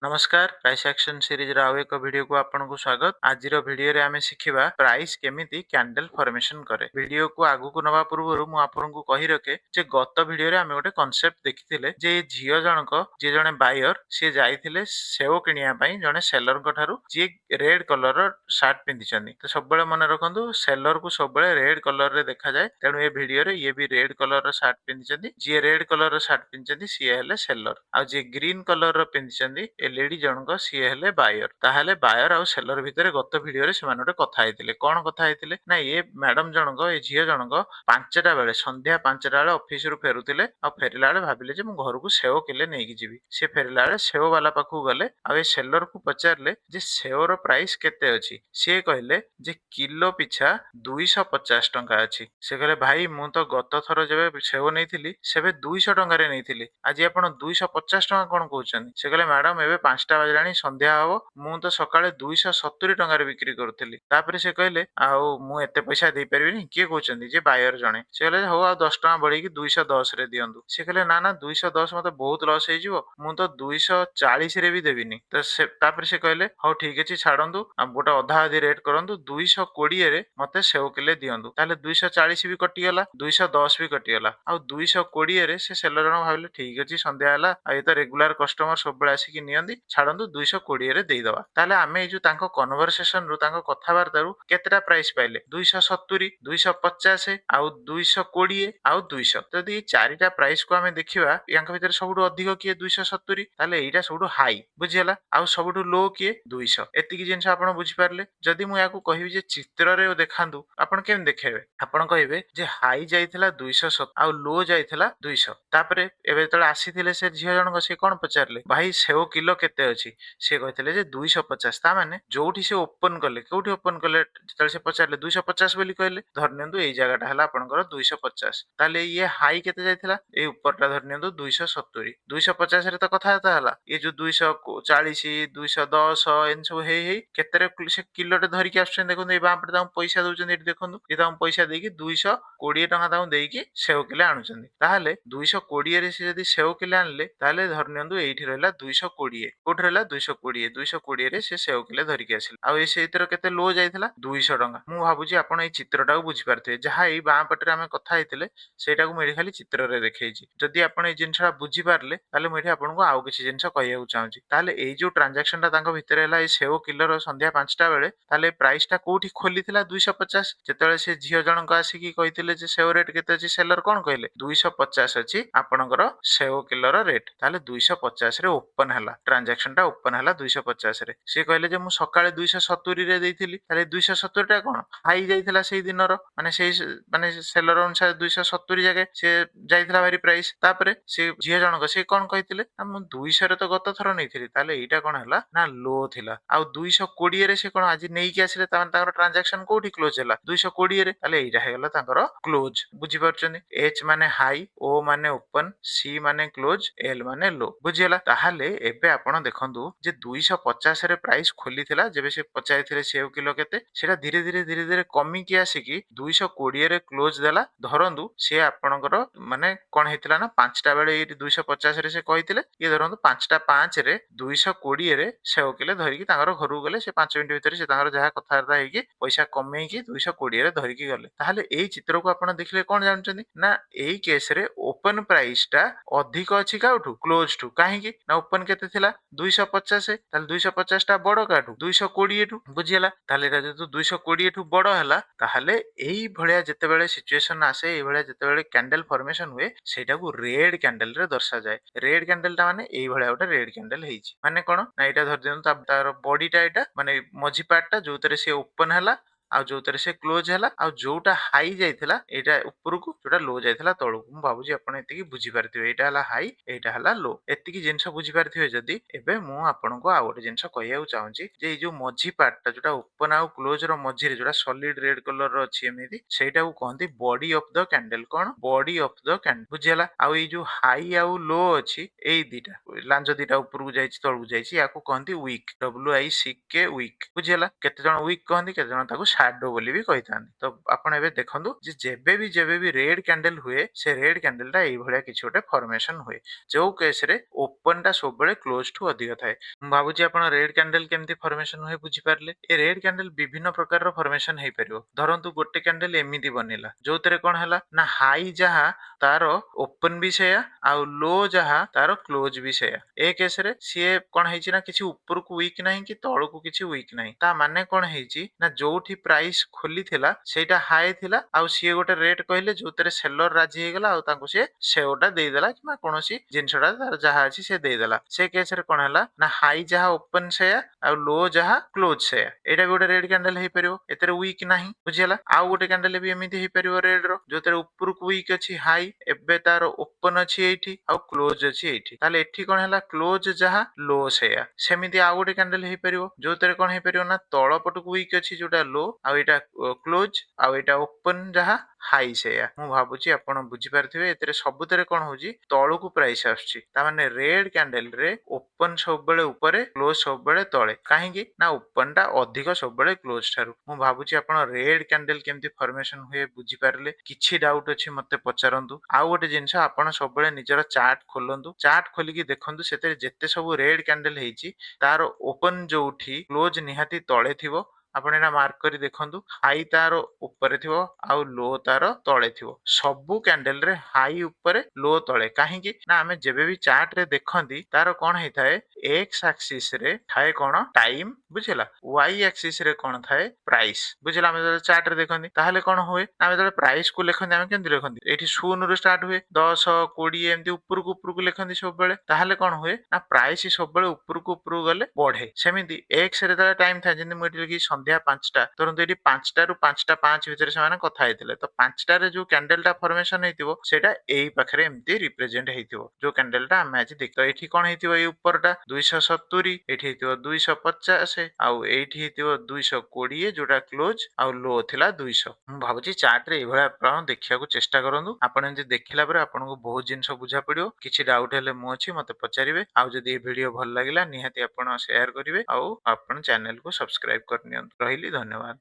नमस्कार price action series रो एक video को आपनको स्वागत। आज वीडियो रे आमे शिखिबा प्राइस केमिति कैंडल फॉर्मेशन करे। वीडियो को आगु को नवा पूर्व मु आपनको कहि रखे जे गत वीडियो रे आमे गोटे कांसेप्ट देखिथिले जे झियो जनक जे जने बायर से जाइथिले सेव किनिया पई जने सेलर को ठारू जे रेड कलर रो शर्ट पिंधिचंदी। तो सब बेले मन रखंतु सेलर को सब बेले रेड कलर रे देखा जाय। तेनु ए वीडियो रे ये भी रेड कलर रो शर्ट पिंधिचंदी। जे रेड कलर रो शर्ट पिंधिचंदी सी हेले सेलर आ जे ग्रीन कलर रो पिंधिचंदी लेडी जनक सी हेले बायर। ताहेले बायर आ सेलर भितर गत वीडियो रे सेमाने गोटे कथा हेतिले। कोन कथा हेतिले ना ये मैडम जनक ए झियो जनक 5टा बेले संध्या 5टा बेले ऑफिस रु फेरुतिले आ फेरिला बेले भाबिले जे मु घर को सेव किले नेकी जिवि। से फेरिला बेले सेव वाला पाखु गले आ ए सेलर को पचारले जे सेव रो प्राइस केते अछि। से कहले जे किलो पिछा 250 टंका अछि। से कहले भाई मु तो गत थरो जेबे सेव नेइथिली सेबे 200 टंका रे नेइथिली, आज आपण 250 टंका कोन कहउछन। से कहले मैडम एबे 5टा बजलानी संध्या हबो मु तो सकाळे 270 टंका रे बिक्री करथली। तापरे से कहले आउ मु एते पैसा देई परबिनी के कहउछन जे बायर जणे। से कहले हो आ 10 टंका बढ़ी की 210 रे दियंतु। से कहले ना ना 210 मते बहुत लॉस हे जिवो मु तो 240 रे भी देबिनी। तो से तापरे से कहले हो ठीक अछि छाडंतु आ गोटा अधा आधी रेट करंतु 220 रे मते सेव किले दियंतु। ताले 240 भी कटि गला 210 भी कटि गला आ 220 रे से सेलर जण भाबिले ठीक अछि संध्या हला आ ए तो रेगुलर कस्टमर सब बेला आसी कि नियंदी छाडंतु 220 रे देई दवा। ताले आमे ए जो तांको कन्वर्सेशन रु तांको कथावार्ता रु केतेटा प्राइस पाइले 270 250 आ 220 आ 200। जदि ए चारिटा प्राइस को आमे देखिबा यांक भितर सबुठु अधिक किए 270 ताले एटा सबुठु हाई बुझियला आ सबुठु लो किए 200। एतिकी जिंस आपण बुझि पारले। जदि मु याकू कहिबि जे चित्र रे देखांतु आपण केम देखेबे आपण कहबे जे हाई जाइथिला 270 आ लो जाइथिला 200। तापरे एबे तळे आसीथिले से झियो जनक से कोन पचारले भाई सेव किलो केते अछि। से कहथिले जे 250। ता माने जोठी से ओपन कले कोठी ओपन कले तळे से पचारले 250 बोली कहले धरनियंतु एई जगाटा हला आपनकर 250। ताले ये हाई केते जाइथिला ए ऊपरटा धरनियंतु 270 250 रे त कथाता हला ये जो 240 210 एन सब हेई हेई केतेरे से किलोटे धरिकी आछन। देखो ए बापटे ताम पैसा दउचन एठी देखंतु ए ताम पैसा देकी 220 टका ताम देकी सेव किले आणुचन। ताहाले 220 रे से जदी सेव किले आणले ताहाले धरनियंतु एठी रहला 220 कोठ रहला 220 रे से सेव किले धरिकी आसिल आ ए सेतिर केते लो जाइथिला 200 टका। मु भाबुची आपण ए चित्रटा को बुझि पारथे जहा ए बा पटरे आमे कथा हेतिले सेटा को मेडी खाली चित्र रे देखैछि। जदि आपण ए जिंसटा बुझि पारले ताले मेडी आपनको आउ किछि जिंस कहियाउ चाहूची। ताले ए जो ट्रांजैक्शन टा तांको भितर हला ए सेव किलर संध्या 5टा बेले ताले प्राइस टा कोठी खोलिथिला 250। जेतळे से झियो जनक आसी की कहिथिले जे सेव रेट केते अछि सेलर कोन कहले 250 अछि आपनकर सेव किलर रेट। ताले 250 रे ओपन हला ट्रांजैक्शन टा ओपन हला 250 रे। से कहले जे मु सकाळे 270 रे देइथिली ताले 270 टा कोन हाई जाइथिला सेई दिनर माने सेलर अनुसार 270 जगे से जाइथिला भारी प्राइस। तापरे से झियो जनक से कोन कहिथिले हम 200 रे तो गत थरो नेइथिली ताले एटा कोन हला ना लो थिला आ 220 रे से कोन आज नेई के आसिले तांकर ट्रांजैक्शन कोठी क्लोज हला 220 रे। ताले एटा हेगला तांकर क्लोज बुझि परछनी। एच माने हाई ओ माने ओपन सी माने क्लोज एल माने लो बुझियला। ताहाले एबे आपण देखंतु जे 250 रे प्राइस खोलिथिला जेबे से पचाइथिले सेव किलो केते सेटा धीरे धीरे कमी कि आसी 220 रे क्लोज देला। धरंतु से आपणकर माने कोन हेतिला ना 5टा बेले ए 250 रे से कहिथिले ये धरंतु 5टा 5 रे 220 रे सेव किले धरिकी तांकर घरु गले से 5 मिनिट भितर से तांकर जहा कथारता हेकी पैसा कमेई की 220 रे धरिकी गले। ताहाले एई चित्र को आपण देखले कोन जानचंदी ना एई केस रे ओपन प्राइस टा अधिक अछि काउठु क्लोज टू काहे की ना ओपन केते थिला 250 ताले 250 टा बडो काठू 220 टू बुझियला। ताले एटा जेतु 220 टू बडो हला ताहाले एई भळिया जेतेबेले सिचुएशन आसे एई भळिया जेतेबेले कैंडल फॉर्मेशन हुए सेटा को रेड कैंडल रे दर्शा जाय। रेड कैंडल टा माने एई भळिया गोटे रेड कैंडल हेइची माने कोन ना एटा धर देन तार बॉडी टा एटा माने मझी पार्ट टा जोतरे से ओपन हला आ जोतरे से क्लोज हला आ जोटा हाई जाइथिला एटा ऊपर को जोटा लो जाइथिला तळको। मु भाबुजी आपण एतिकी बुझि पारथिबे एटा हला हाई एटा हला लो एतिकी जिंस बुझि पारथिबे जदी एबे मु आपनको आ गोटे जिंस कहियाउ चाहूची जे ए जो मझी पार्ट टा जोटा ओपन आ क्लोज रो मझी रे जोटा सॉलिड रेड कलर रो अछि एमिति सेटा को कहंती बॉडी ऑफ द कैंडल कोन बॉडी ऑफ द कैंडल बुझियला। आ ए जो हाई आ लो अछि एई दिटा लांजो दिटा ऊपर को जाइछि तळको जाइछि याको कहंती वीक डब्ल्यू आई सी के वीक बुझियला। केते जण वीक कहंती केते जण ताको ସାଡୋ ବୋଲି ବି କହିଥାନ୍ତି। ତ ଆପଣ ଏବେ ଦେଖନ୍ତୁ ଯେ ଯେବେ ବି ରେଡ୍ କ୍ୟାଣ୍ଡେଲ ହୁଏ ସେ ରେଡ୍ କ୍ୟାଣ୍ଡେଲଟା ଏଇଭଳିଆ କିଛି ଗୋଟେ ଫର୍ମେସନ ହୁଏ। ଯୋଉ କେସରେ ଓପନଟା ସବୁବେଳେ କ୍ଲୋଜ ଠୁ ଅଧିକ ଥାଏ। ମୁଁ ଭାବୁଛି ଆପଣ ରେଡ୍ କ୍ୟାଣ୍ଡେଲ କେମିତି ଫର୍ମେସନ ହୁଏ ବୁଝିପାରିଲେ। ଏ ରେଡ୍ କ୍ୟାଣ୍ଡେଲ ବିଭିନ୍ନ ପ୍ରକାରର ଫର୍ମେସନ ହେଇପାରିବ। ଧରନ୍ତୁ ଗୋଟେ କ୍ୟାଣ୍ଡେଲ ଏମିତି ବନିଲା ଯୋଉଥିରେ କଣ ହେଲା ନା ହାଇ ଯାହା ତାର ଓପନ ବି ସେଇଆ ଆଉ ଲୋ ଯାହା ତାର କ୍ଲୋଜ ବି ସେଇଆ। ଏ କେସରେ ସିଏ କଣ ହେଇଛି ନା କିଛି ଉପରକୁ ୱିକ୍ ନାହିଁ କି ତଳକୁ କିଛି ୱିକ୍ ନାହିଁ। ତା ମାନେ କଣ ହେଇଛି ନା ଯୋଉଠି ପ୍ରାଇସ୍ ଖୋଲିଥିଲା ସେଇଟା ହାଇ ଥିଲା ଆଉ ସିଏ ଗୋଟେ ରେଟ୍ କହିଲେ ଯୋଉଥିରେ ସେଲର ରାଜି ହେଇଗଲା ଆଉ ତାଙ୍କୁ ସିଏ ସେଓଟା ଦେଇଦେଲା କିମ୍ବା କୌଣସି ଜିନିଷଟା ତାର ଯାହା ଅଛି ସେ ଦେଇଦେଲା। ସେ କେସରେ କଣ ହେଲା ନା ହାଇ ଯାହା ଓପନ ସେଇଆ ଆଉ ଲୋ ଯାହା କ୍ଲୋଜ ସେଇଆ। ଏଇଟା ବି ଗୋଟେ ରେଡ୍ କ୍ୟାଣ୍ଡେଲ ହେଇପାରିବ। ଏଥିରେ ୱିକ୍ ନାହିଁ ବୁଝିହେଲା। ଆଉ ଗୋଟେ କ୍ୟାଣ୍ଡେଲ ବି ଏମିତି ହେଇପାରିବ ରେଡ୍ ର ଯୋଉଥିରେ ଉପରକୁ ୱିକ୍ ଅଛି ହାଇ ଏବେ ତାର ଓପନ ଅଛି ଏଇଠି ଆଉ କ୍ଲୋଜ ଅଛି ଏଇଠି। ତାହେଲେ ଏଠି କଣ ହେଲା କ୍ଲୋଜ ଯାହା ଲୋ ସେଇଆ। ସେମିତି ଆଉ ଗୋଟେ କ୍ୟାଣ୍ଡେଲ ହେଇପାରିବ ଯୋଉଥିରେ କଣ ହେଇପାରିବ ନା ତଳ ପଟକୁ ୱିକ୍ ଅଛି ଯୋଉଟା ଲୋ ଆଉ ଏଇଟା କ୍ଲୋଜ ଆଉ ଏଇଟା ଓପନ ଯାହା ହାଇ ସେଇଆ। ମୁଁ ଭାବୁଛି ଆପଣ ବୁଝିପାରିଥିବେ ଏଥିରେ ସବୁଥିରେ କଣ ହଉଛି ତଳକୁ ପ୍ରାଇସ୍ ଆସୁଛି। ତାମାନେ ରେଡ୍ କ୍ୟାଣ୍ଡେଲ ରେ ଓପନ ସବୁବେଳେ ଉପରେ କ୍ଲୋଜ ସବୁବେଳେ ତଳେ। କାହିଁକି ନା ଓପନ ଟା ଅଧିକ ସବୁବେଳେ କ୍ଲୋଜ ଠାରୁ। ମୁଁ ଭାବୁଛି ଆପଣ ରେଡ୍ କ୍ୟାଣ୍ଡେଲ କେମିତି ଫର୍ମେସନ ହୁଏ ବୁଝିପାରିଲେ। କିଛି ଡାଉଟ୍ ଅଛି ମତେ ପଚାରନ୍ତୁ। ଆଉ ଗୋଟେ ଜିନିଷ ଆପଣ ସବୁବେଳେ ନିଜର ଚାର୍ଟ ଖୋଲନ୍ତୁ। ଚାର୍ଟ ଖୋଲିକି ଦେଖନ୍ତୁ ସେଥିରେ ଯେତେ ସବୁ ରେଡ୍ କ୍ୟାଣ୍ଡେଲ ହେଇଛି ତାର ଓପନ ଯୋଉଠି କ୍ଲୋଜ ନିହାତି ତଳେ ଥିବ। ଆପଣ ଏଇଟା ମାର୍କ କରି ଦେଖନ୍ତୁ ହାଇ ତାର ଉପରେ ଥିବ ଆଉ ଲୋ ତାର ତଳେ ଥିବ। ସବୁ କ୍ୟାଣ୍ଡେଲ ରେ ହାଇ ଉପରେ ଲୋ ତଳେ। କାହିଁକି ନା ଆମେ ଯେବେ ବି ଚାର୍ଟ ରେ ଦେଖନ୍ତି ତାର କଣ ହେଇଥାଏ ଏକ୍ସ ଆକ୍ସିସ ରେ ଥାଏ କଣ ଟାଇମ ବୁଝିଲା ୱାଇ ଆକ୍ସିସ ରେ କଣ ଥାଏ ପ୍ରାଇସ୍ ବୁଝିଲା। ଆମେ ଯେତେବେଳେ ଚାର୍ଟ ରେ ଦେଖନ୍ତି ତାହେଲେ କଣ ହୁଏ ଆମେ ଯେତେବେଳେ ପ୍ରାଇସ୍ କୁ ଲେଖନ୍ତି ଆମେ କେମିତି ଲେଖନ୍ତି ଏଠି 0 ରୁ ଷ୍ଟାର୍ଟ ହୁଏ 10 20 ଏମିତି ଉପରକୁ ଲେଖନ୍ତି ସବୁବେଳେ। ତାହେଲେ କଣ ହୁଏ ନା ପ୍ରାଇସ୍ ସବୁବେଳେ ଉପରକୁ ଗଲେ ବଢେ। ସେମିତି ଏକ୍ସ ରେ ଯେତେବେଳେ ଟାଇମ ଥାଏ ଯେମିତି ମୁଁ ଏଠି ଲେଖି ସନ୍ଧ୍ୟା 5ଟା ଧରନ୍ତୁ ଏଠି 5ଟା ରୁ 5ଟା 5 ଭିତରେ ସେମାନେ କଥା ହେଇଥିଲେ ତ 5ଟାରେ ଯୋଉ କ୍ୟାଣ୍ଡେଲ ଟା ଫର୍ମେସନ ହେଇଥିବ ସେଇଟା ଏଇ ପାଖରେ ଏମିତି ରିପ୍ରେଜେଣ୍ଟ ହେଇଥିବ ଯୋଉ କ୍ୟାଣ୍ଡେଲ ଟା ଆମେ ଆଜି ଦେଖ। ତ ଏଠି କଣ ହେଇଥିବ ଏଇ ଉପରଟା 270 ଏଠି ହେଇଥିବ 250 ଆଉ ଏଇଠି ହେଇଥିବ 220 ଯୋଉଟା କ୍ଲୋଜ ଆଉ ଲୋ ଥିଲା 200। ମୁଁ ଭାବୁଛି ଚାର୍ଟ ରେ ଏଇଭଳିଆ ଆପଣ ଦେଖିବାକୁ ଚେଷ୍ଟା କରନ୍ତୁ। ଆପଣ ଏମିତି ଦେଖିଲା ପରେ ଆପଣଙ୍କୁ ବହୁତ ଜିନିଷ ବୁଝା ପଡିବ। କିଛି ଡାଉଟ୍ ହେଲେ ମୁଁ ଅଛି ମତେ ପଚାରିବେ। ଆଉ ଯଦି ଏ ଭିଡିଓ ଭଲ ଲାଗିଲା ନିହାତି ଆପଣ ସେୟାର କରିବେ ଆଉ ଆପଣ ଚ୍ୟାନେଲ କୁ ସବସ୍କ୍ରାଇବ କରିନିଅନ୍ତୁ। ରହିଲି ଧନ୍ୟବାଦ।